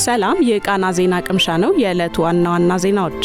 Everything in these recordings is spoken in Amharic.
ሰላም የቃና ዜና ቅምሻ ነው። የዕለቱ ዋና ዜናዎች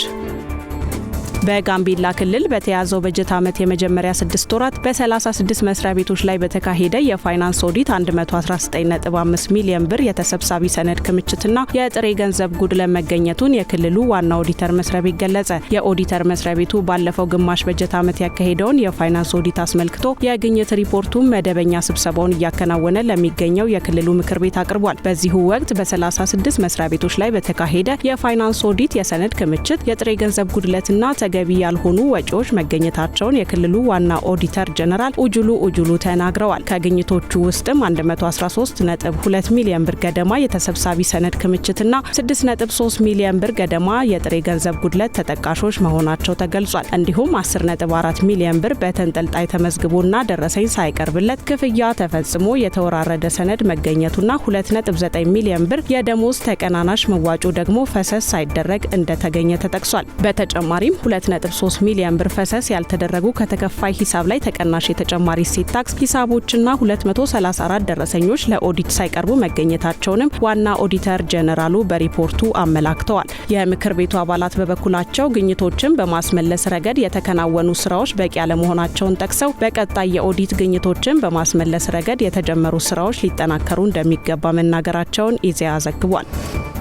በጋምቤላ ክልል በተያዘው በጀት ዓመት የመጀመሪያ 6 ወራት በ36 መስሪያ ቤቶች ላይ በተካሄደ የፋይናንስ ኦዲት 119.5 ሚሊዮን ብር የተሰብሳቢ ሰነድ ክምችትና የጥሬ ገንዘብ ጉድለት መገኘቱን የክልሉ ዋና ኦዲተር መስሪያ ቤት ገለጸ። የኦዲተር መስሪያ ቤቱ ባለፈው ግማሽ በጀት ዓመት ያካሄደውን የፋይናንስ ኦዲት አስመልክቶ የግኝት ሪፖርቱን መደበኛ ስብሰባውን እያከናወነ ለሚገኘው የክልሉ ምክር ቤት አቅርቧል። በዚሁ ወቅት በ36 መስሪያ ቤቶች ላይ በተካሄደ የፋይናንስ ኦዲት የሰነድ ክምችት፣ የጥሬ ገንዘብ ጉድለትና ገቢ ያልሆኑ ወጪዎች መገኘታቸውን የክልሉ ዋና ኦዲተር ጀነራል ኡጁሉ ተናግረዋል። ከግኝቶቹ ውስጥም 113.2 ሚሊዮን ብር ገደማ የተሰብሳቢ ሰነድ ክምችትና 6.3 ሚሊዮን ብር ገደማ የጥሬ ገንዘብ ጉድለት ተጠቃሾች መሆናቸው ተገልጿል። እንዲሁም 10.4 ሚሊዮን ብር በተንጠልጣይ ተመዝግቦና ደረሰኝ ሳይቀርብለት ክፍያ ተፈጽሞ የተወራረደ ሰነድ መገኘቱና 2.9 ሚሊዮን ብር የደሞዝ ተቀናናሽ መዋጮ ደግሞ ፈሰስ ሳይደረግ እንደተገኘ ተጠቅሷል። በተጨማሪም 2.3 ሚሊዮን ብር ፈሰስ ያልተደረጉ ከተከፋይ ሂሳብ ላይ ተቀናሽ የተጨማሪ እሴት ታክስ ሂሳቦችና 234 ደረሰኞች ለኦዲት ሳይቀርቡ መገኘታቸውንም ዋና ኦዲተር ጀነራሉ በሪፖርቱ አመላክተዋል። የምክር ቤቱ አባላት በበኩላቸው ግኝቶችን በማስመለስ ረገድ የተከናወኑ ስራዎች በቂ ያለመሆናቸውን ጠቅሰው በቀጣይ የኦዲት ግኝቶችን በማስመለስ ረገድ የተጀመሩ ስራዎች ሊጠናከሩ እንደሚገባ መናገራቸውን ኢዜአ ዘግቧል።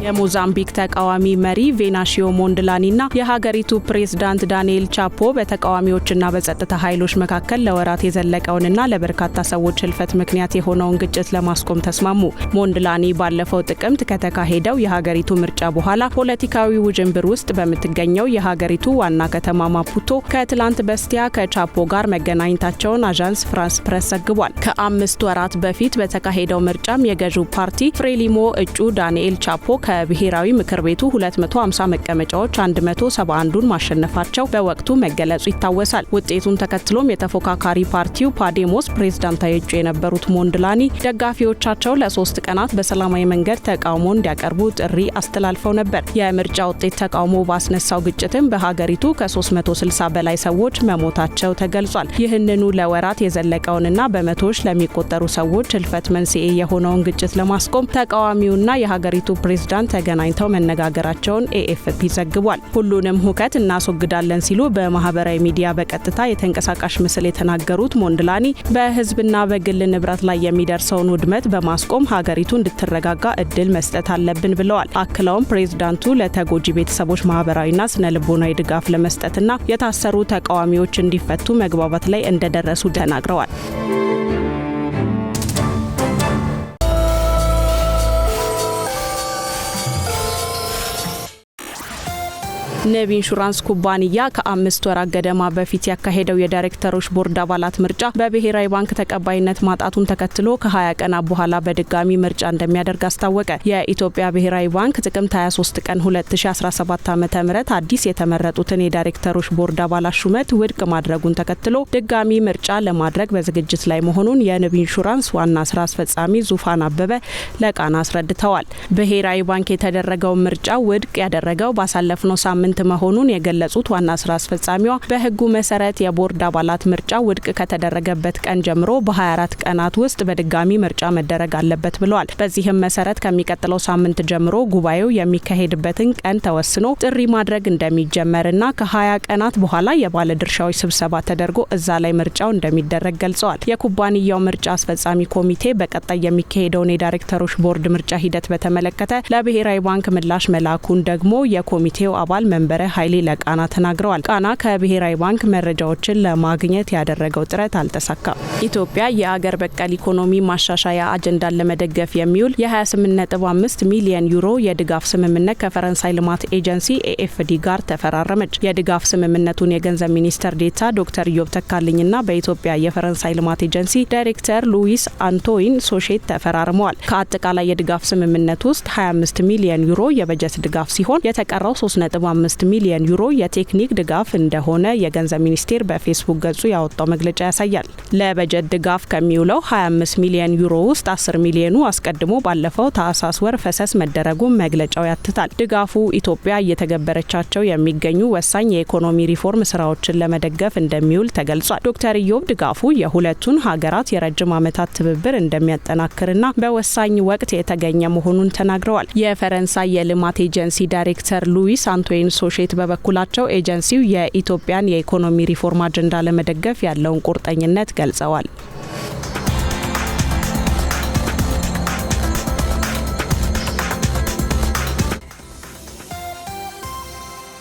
የሞዛምቢክ ተቃዋሚ መሪ ቬናሲዮ ሞንድላኒና የሀገሪቱ ፕሬዝዳንት ዳንኤል ቻፖ በተቃዋሚዎችና በጸጥታ ኃይሎች መካከል ለወራት የዘለቀውንና ለበርካታ ሰዎች ህልፈት ምክንያት የሆነውን ግጭት ለማስቆም ተስማሙ። ሞንድላኒ ባለፈው ጥቅምት ከተካሄደው የሀገሪቱ ምርጫ በኋላ ፖለቲካዊ ውዥንብር ውስጥ በምትገኘው የሀገሪቱ ዋና ከተማ ማፑቶ ከትላንት በስቲያ ከቻፖ ጋር መገናኘታቸውን አዣንስ ፍራንስ ፕሬስ ዘግቧል። ከ5 ወራት በፊት በተካሄደው ምርጫም የገዢው ፓርቲ ፍሬሊሞ እጩ ዳንኤል ቻፖ ከብሔራዊ ምክር ቤቱ 250 መቀመጫዎች 171ን ማሸነፋቸው በወቅቱ መገለጹ ይታወሳል። ውጤቱን ተከትሎም የተፎካካሪ ፓርቲው ፓዴሞስ ፕሬዝዳንታዊ እጩ የነበሩት ሞንድላኒ ደጋፊዎቻቸው ለ3 ቀናት በሰላማዊ መንገድ ተቃውሞ እንዲያቀርቡ ጥሪ አስተላልፈው ነበር። የምርጫ ውጤት ተቃውሞ ባስነሳው ግጭትም በሀገሪቱ ከ360 በላይ ሰዎች መሞታቸው ተገልጿል። ይህንኑ ለወራት የዘለቀውንና በመቶዎች ለሚቆጠሩ ሰዎች ህልፈት መንስኤ የሆነውን ግጭት ለማስቆም ተቃዋሚውና የሀገሪቱ ፕሬዝዳንት ተገናኝተው መነጋገራቸውን ኤኤፍፒ ዘግቧል። ሁሉንም ሁከት እናስወግዳለን ሲሉ በማህበራዊ ሚዲያ በቀጥታ የተንቀሳቃሽ ምስል የተናገሩት ሞንድላኒ በህዝብና በግል ንብረት ላይ የሚደርሰውን ውድመት በማስቆም ሀገሪቱ እንድትረጋጋ እድል መስጠት አለብን ብለዋል። አክለውም ፕሬዝዳንቱ ለተጎጂ ቤተሰቦች ማህበራዊና ስነልቦናዊ ድጋፍ ለመስጠትና የታሰሩ ተቃዋሚዎች እንዲፈቱ መግባባት ላይ እንደደረሱ ተናግረዋል። ንብ ኢንሹራንስ ኩባንያ ከ5 ወራት ገደማ በፊት ያካሄደው የዳይሬክተሮች ቦርድ አባላት ምርጫ በብሔራዊ ባንክ ተቀባይነት ማጣቱን ተከትሎ ከ20 ቀናት በኋላ በድጋሚ ምርጫ እንደሚያደርግ አስታወቀ። የኢትዮጵያ ብሔራዊ ባንክ ጥቅምት 23 ቀን 2017 ዓ.ም አዲስ የተመረጡትን የዳይሬክተሮች ቦርድ አባላት ሹመት ውድቅ ማድረጉን ተከትሎ ድጋሚ ምርጫ ለማድረግ በዝግጅት ላይ መሆኑን የንብ ኢንሹራንስ ዋና ስራ አስፈጻሚ ዙፋን አበበ ለቃና አስረድተዋል። ብሔራዊ ባንክ የተደረገው ምርጫ ውድቅ ያደረገው ባሳለፍነው ሳምንት መሆኑን የገለጹት ዋና ስራ አስፈጻሚዋ በህጉ መሰረት የቦርድ አባላት ምርጫ ውድቅ ከተደረገበት ቀን ጀምሮ በ24 ቀናት ውስጥ በድጋሚ ምርጫ መደረግ አለበት ብለዋል። በዚህም መሰረት ከሚቀጥለው ሳምንት ጀምሮ ጉባኤው የሚካሄድበትን ቀን ተወስኖ ጥሪ ማድረግ እንደሚጀመርና ከ20 ቀናት በኋላ የባለድርሻዎች ስብሰባ ተደርጎ እዛ ላይ ምርጫው እንደሚደረግ ገልጸዋል። የኩባንያው ምርጫ አስፈጻሚ ኮሚቴ በቀጣይ የሚካሄደውን የዳይሬክተሮች ቦርድ ምርጫ ሂደት በተመለከተ ለብሔራዊ ባንክ ምላሽ መላኩን ደግሞ የኮሚቴው አባል መንበረ ኃይሌ ለቃና ተናግረዋል። ቃና ከብሔራዊ ባንክ መረጃዎችን ለማግኘት ያደረገው ጥረት አልተሳካም። ኢትዮጵያ የአገር በቀል ኢኮኖሚ ማሻሻያ አጀንዳን ለመደገፍ የሚውል የ28.5 ሚሊዮን ዩሮ የድጋፍ ስምምነት ከፈረንሳይ ልማት ኤጀንሲ ኤኤፍዲ ጋር ተፈራረመች። የድጋፍ ስምምነቱን የገንዘብ ሚኒስትር ዴኤታ ዶክተር ኢዮብ ተካልኝና በኢትዮጵያ የፈረንሳይ ልማት ኤጀንሲ ዳይሬክተር ሉዊስ አንቶይን ሶሼት ተፈራርመዋል። ከአጠቃላይ የድጋፍ ስምምነት ውስጥ 25 ሚሊዮን ዩሮ የበጀት ድጋፍ ሲሆን የተቀረው 3.5 25 ሚሊዮን ዩሮ የቴክኒክ ድጋፍ እንደሆነ የገንዘብ ሚኒስቴር በፌስቡክ ገጹ ያወጣው መግለጫ ያሳያል። ለበጀት ድጋፍ ከሚውለው 25 ሚሊዮን ዩሮ ውስጥ 10 ሚሊዮኑ አስቀድሞ ባለፈው ታህሳስ ወር ፈሰስ መደረጉን መግለጫው ያትታል። ድጋፉ ኢትዮጵያ እየተገበረቻቸው የሚገኙ ወሳኝ የኢኮኖሚ ሪፎርም ስራዎችን ለመደገፍ እንደሚውል ተገልጿል። ዶክተር ኢዮብ ድጋፉ የሁለቱን ሀገራት የረጅም ዓመታት ትብብር እንደሚያጠናክርና በወሳኝ ወቅት የተገኘ መሆኑን ተናግረዋል። የፈረንሳይ የልማት ኤጀንሲ ዳይሬክተር ሉዊስ አንቶይን ሶሼት በበኩላቸው ኤጀንሲው የኢትዮጵያን የኢኮኖሚ ሪፎርም አጀንዳ ለመደገፍ ያለውን ቁርጠኝነት ገልጸዋል።